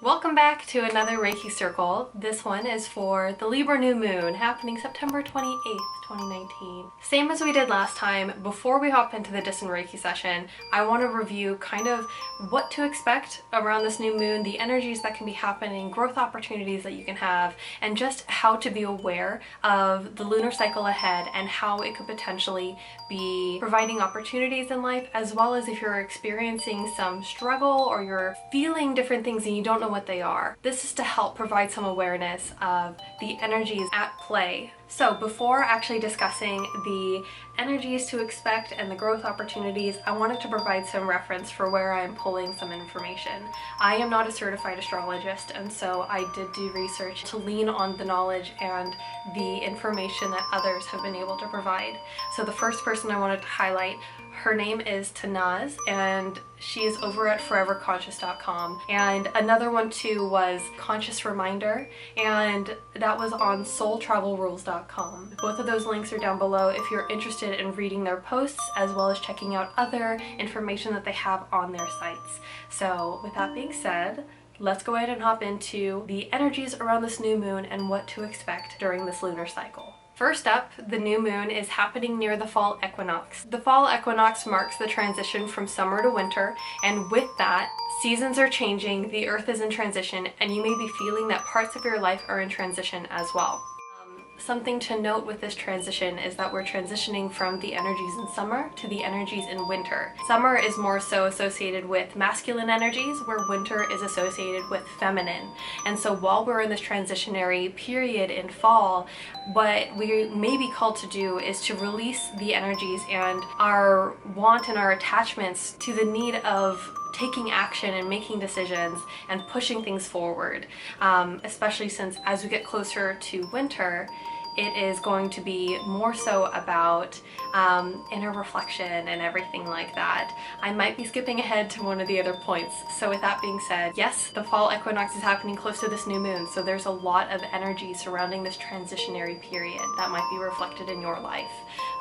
Welcome back to another Reiki Circle. This one is for the Libra new moon happening September 28th, 2019. Same as we did last time, before we hop into the distant Reiki session, I want to review kind of what to expect around this new moon, the energies that can be happening, growth opportunities that you can have, and just how to be aware of the lunar cycle ahead and how it could potentially be providing opportunities in life, as well as if you're experiencing some struggle or you're feeling different things and you don't know what they are. This is to help provide some awareness of the energies at play. So before actually discussing the energies to expect and the growth opportunities, I wanted to provide some reference for where I'm pulling some information. I am not a certified astrologist, and so I did do research to lean on the knowledge and the information that others have been able to provide. So the first person I wanted to highlight, her name is Tanaz, and she is over at foreverconscious.com. And another one too was Conscious Reminder, and that was on soultravelrules.com. Both of those links are down below if you're interested in reading their posts, as well as checking out other information that they have on their sites. So with that being said, let's go ahead and hop into the energies around this new moon and what to expect during this lunar cycle. First up, the new moon is happening near the fall equinox. The fall equinox marks the transition from summer to winter, and with that, seasons are changing, the earth is in transition, and you may be feeling that parts of your life are in transition as well. Something to note with this transition is that we're transitioning from the energies in summer to the energies in winter. Summer is more so associated with masculine energies, where winter is associated with feminine. And so while we're in this transitionary period in fall, what we may be called to do is to release the energies and our want and our attachments to the need of taking action and making decisions and pushing things forward, especially since as we get closer to winter, it is going to be more so about inner reflection and everything like that. I might be skipping ahead to one of the other points. So with that being said, yes, the fall equinox is happening close to this new moon, so there's a lot of energy surrounding this transitionary period that might be reflected in your life.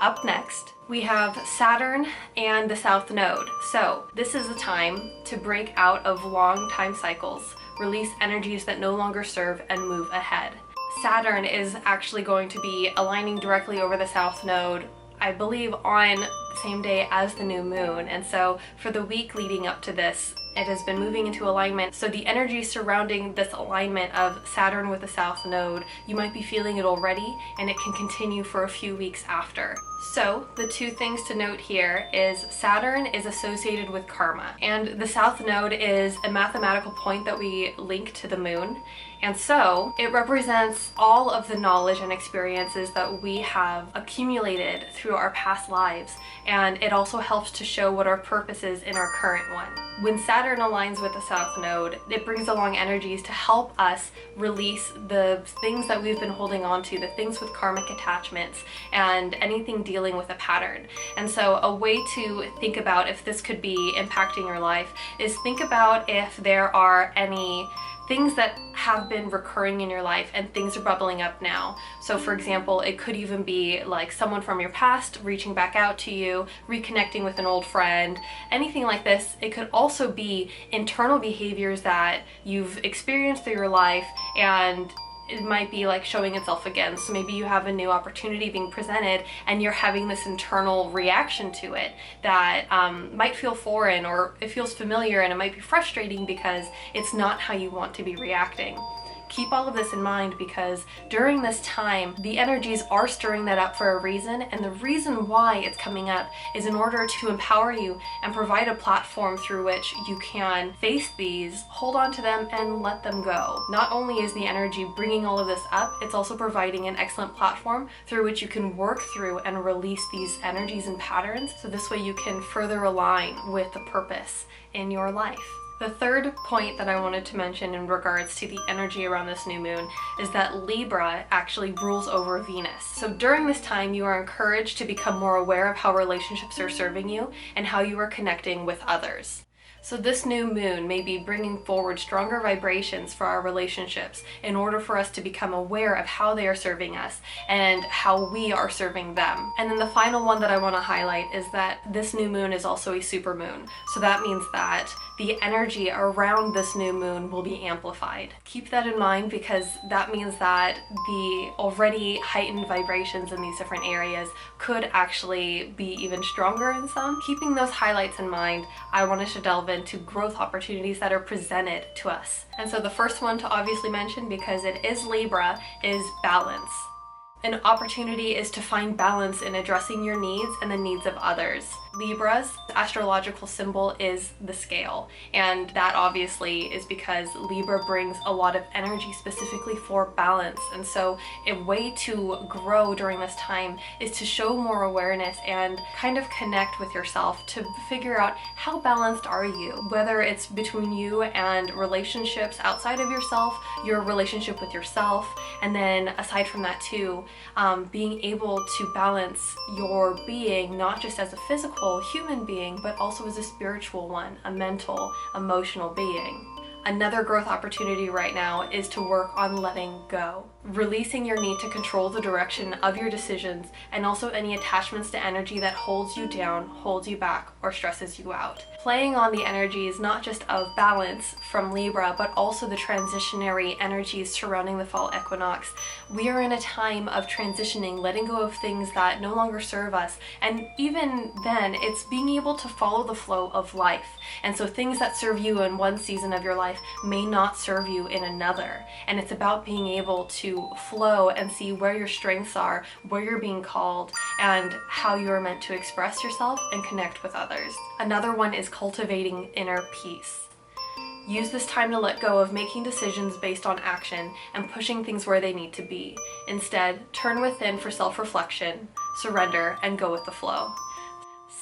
Up next, we have Saturn and the South Node. So this is a time to break out of long time cycles, release energies that no longer serve, and move ahead. Saturn is actually going to be aligning directly over the South Node, I believe on the same day as the new moon. And so for the week leading up to this, it has been moving into alignment. So the energy surrounding this alignment of Saturn with the South Node, you might be feeling it already, and it can continue for a few weeks after. So the two things to note here is Saturn is associated with karma, and the South Node is a mathematical point that we link to the moon. And so it represents all of the knowledge and experiences that we have accumulated through our past lives. And it also helps to show what our purpose is in our current one. When Saturn aligns with the South Node, it brings along energies to help us release the things that we've been holding on to, the things with karmic attachments, and anything dealing with a pattern. And so a way to think about if this could be impacting your life is think about if there are any things that have been recurring in your life and things are bubbling up now. So for example, it could even be like someone from your past reaching back out to you, reconnecting with an old friend, anything like this. It could also be internal behaviors that you've experienced through your life, and it might be like showing itself again. So maybe you have a new opportunity being presented and you're having this internal reaction to it that might feel foreign, or it feels familiar, and it might be frustrating because it's not how you want to be reacting. Keep all of this in mind, because during this time, the energies are stirring that up for a reason, and the reason why it's coming up is in order to empower you and provide a platform through which you can face these, hold on to them, and let them go. Not only is the energy bringing all of this up, it's also providing an excellent platform through which you can work through and release these energies and patterns, so this way you can further align with the purpose in your life. The third point that I wanted to mention in regards to the energy around this new moon is that Libra actually rules over Venus. So during this time, you are encouraged to become more aware of how relationships are serving you and how you are connecting with others. So this new moon may be bringing forward stronger vibrations for our relationships in order for us to become aware of how they are serving us and how we are serving them. And then the final one that I want to highlight is that this new moon is also a super moon. So that means that the energy around this new moon will be amplified. Keep that in mind, because that means that the already heightened vibrations in these different areas could actually be even stronger in some. Keeping those highlights in mind, I wanted to delve into growth opportunities that are presented to us. And so the first one to obviously mention, because it is Libra, is balance. An opportunity is to find balance in addressing your needs and the needs of others. Libra's astrological symbol is the scale, and that obviously is because Libra brings a lot of energy specifically for balance. And so a way to grow during this time is to show more awareness and kind of connect with yourself to figure out how balanced are you, whether it's between you and relationships outside of yourself, your relationship with yourself, and then aside from that too, being able to balance your being not just as a physical human being, but also as a spiritual one, a mental, emotional being. Another growth opportunity right now is to work on letting go. Releasing your need to control the direction of your decisions, and also any attachments to energy that holds you down, holds you back, or stresses you out. Playing on the energies not just of balance from Libra, but also the transitionary energies surrounding the fall equinox. We are in a time of transitioning, letting go of things that no longer serve us. And even then, it's being able to follow the flow of life. And so things that serve you in one season of your life may not serve you in another. And it's about being able to flow and see where your strengths are, where you're being called, and how you are meant to express yourself and connect with others. Another one is cultivating inner peace. Use this time to let go of making decisions based on action and pushing things where they need to be. Instead, turn within for self-reflection, surrender, and go with the flow.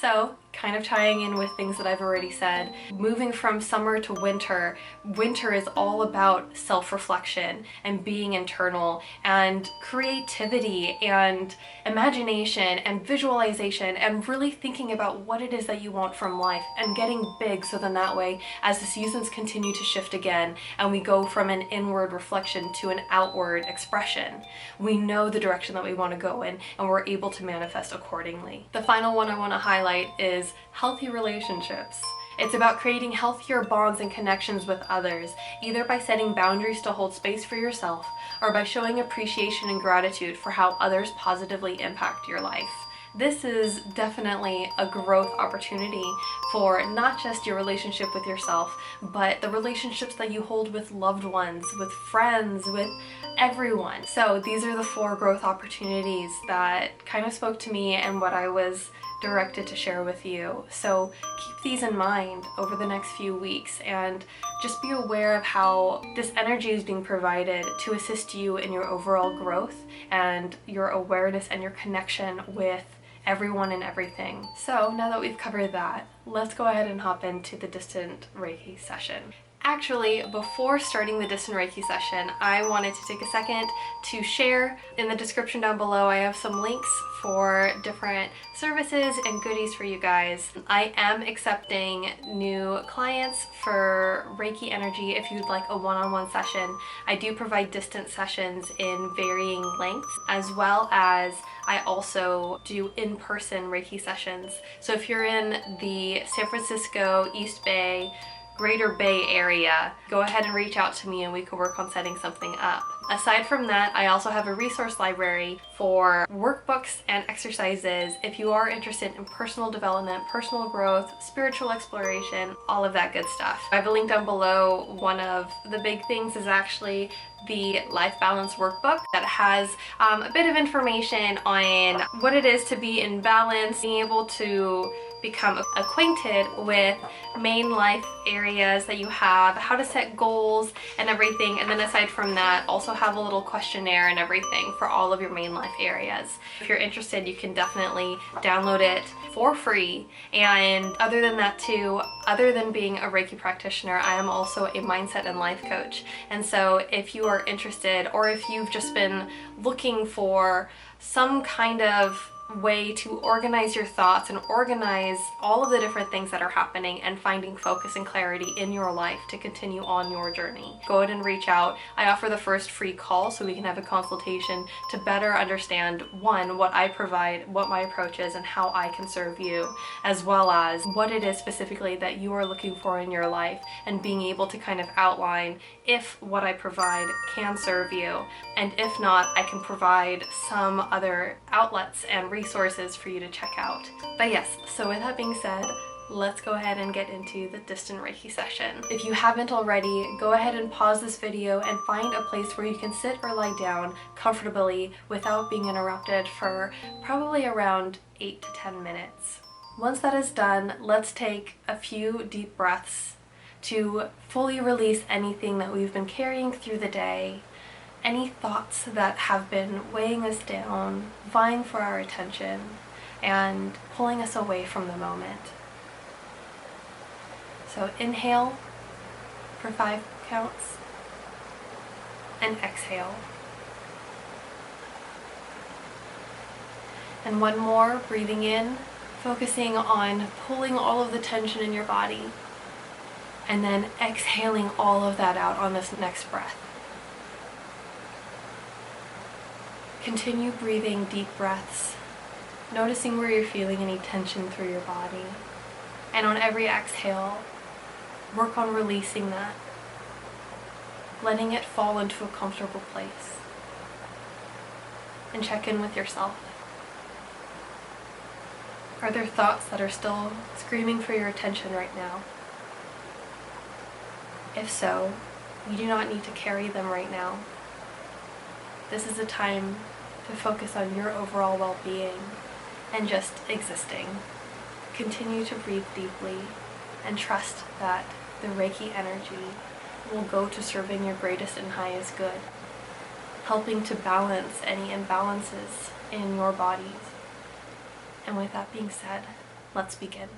So, kind of tying in with things that I've already said, moving from summer to winter, winter is all about self-reflection and being internal and creativity and imagination and visualization and really thinking about what it is that you want from life and getting big, so then that way, as the seasons continue to shift again and we go from an inward reflection to an outward expression, we know the direction that we want to go in and we're able to manifest accordingly. The final one I want to highlight is healthy relationships. It's about creating healthier bonds and connections with others, either by setting boundaries to hold space for yourself or by showing appreciation and gratitude for how others positively impact your life. This is definitely a growth opportunity for not just your relationship with yourself, but the relationships that you hold with loved ones, with friends, with everyone. So these are the 4 growth opportunities that kind of spoke to me and what I was directed to share with you. So keep these in mind over the next few weeks and just be aware of how this energy is being provided to assist you in your overall growth and your awareness and your connection with everyone and everything. So now that we've covered that, let's go ahead and hop into the distant Reiki session. Actually, before starting the distant Reiki session, I wanted to take a second to share in the description down below. I have some links for different services and goodies for you guys. I am accepting new clients for Reiki energy if you'd like a one-on-one session. I do provide distant sessions in varying lengths, as well as I also do in-person Reiki sessions. So if you're in the San Francisco, East Bay, Greater Bay area, go ahead and reach out to me and we can work on setting something up. Aside from that, I also have a resource library for workbooks and exercises if you are interested in personal development, personal growth, spiritual exploration, all of that good stuff. I have a link down below. One of the big things is actually the Life Balance Workbook that has a bit of information on what it is to be in balance, being able to become acquainted with main life areas that you have, how to set goals and everything. And then aside from that, also have a little questionnaire and everything for all of your main life areas. If you're interested, you can definitely download it for free. And other than that too, other than being a Reiki practitioner, I am also a mindset and life coach. And so if you are interested, or if you've just been looking for some kind of way to organize your thoughts and organize all of the different things that are happening and finding focus and clarity in your life to continue on your journey. Go ahead and reach out. I offer the first free call so we can have a consultation to better understand, one, what I provide, what my approach is, and how I can serve you, as well as what it is specifically that you are looking for in your life, and being able to kind of outline if what I provide can serve you, and if not, I can provide some other outlets and resources for you to check out. But yes, so with that being said, let's go ahead and get into the distant Reiki session. If you haven't already, go ahead and pause this video and find a place where you can sit or lie down comfortably without being interrupted for probably around 8 to 10 minutes. Once that is done, let's take a few deep breaths to fully release anything that we've been carrying through the day, any thoughts that have been weighing us down, vying for our attention, and pulling us away from the moment. So inhale for 5 counts, and exhale. And one more, breathing in, focusing on pulling all of the tension in your body, and then exhaling all of that out on this next breath. Continue breathing deep breaths, noticing where you're feeling any tension through your body. And on every exhale, work on releasing that, letting it fall into a comfortable place. And check in with yourself. Are there thoughts that are still screaming for your attention right now? If so, you do not need to carry them right now. This is a time to focus on your overall well-being and just existing. Continue to breathe deeply and trust that the Reiki energy will go to serving your greatest and highest good, helping to balance any imbalances in your bodies. And with that being said, let's begin.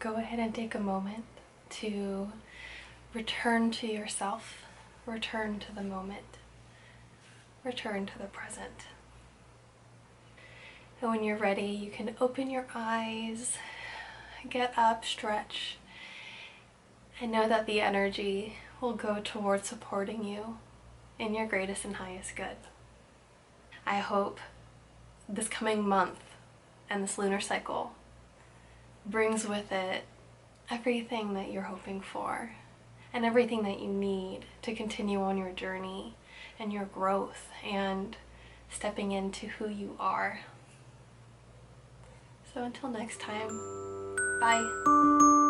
Go ahead and take a moment to return to yourself, return to the moment, return to the present. And when you're ready, you can open your eyes, get up, stretch, and know that the energy will go towards supporting you in your greatest and highest good. I hope this coming month and this lunar cycle brings with it everything that you're hoping for and everything that you need to continue on your journey and your growth and stepping into who you are. So until next time, bye.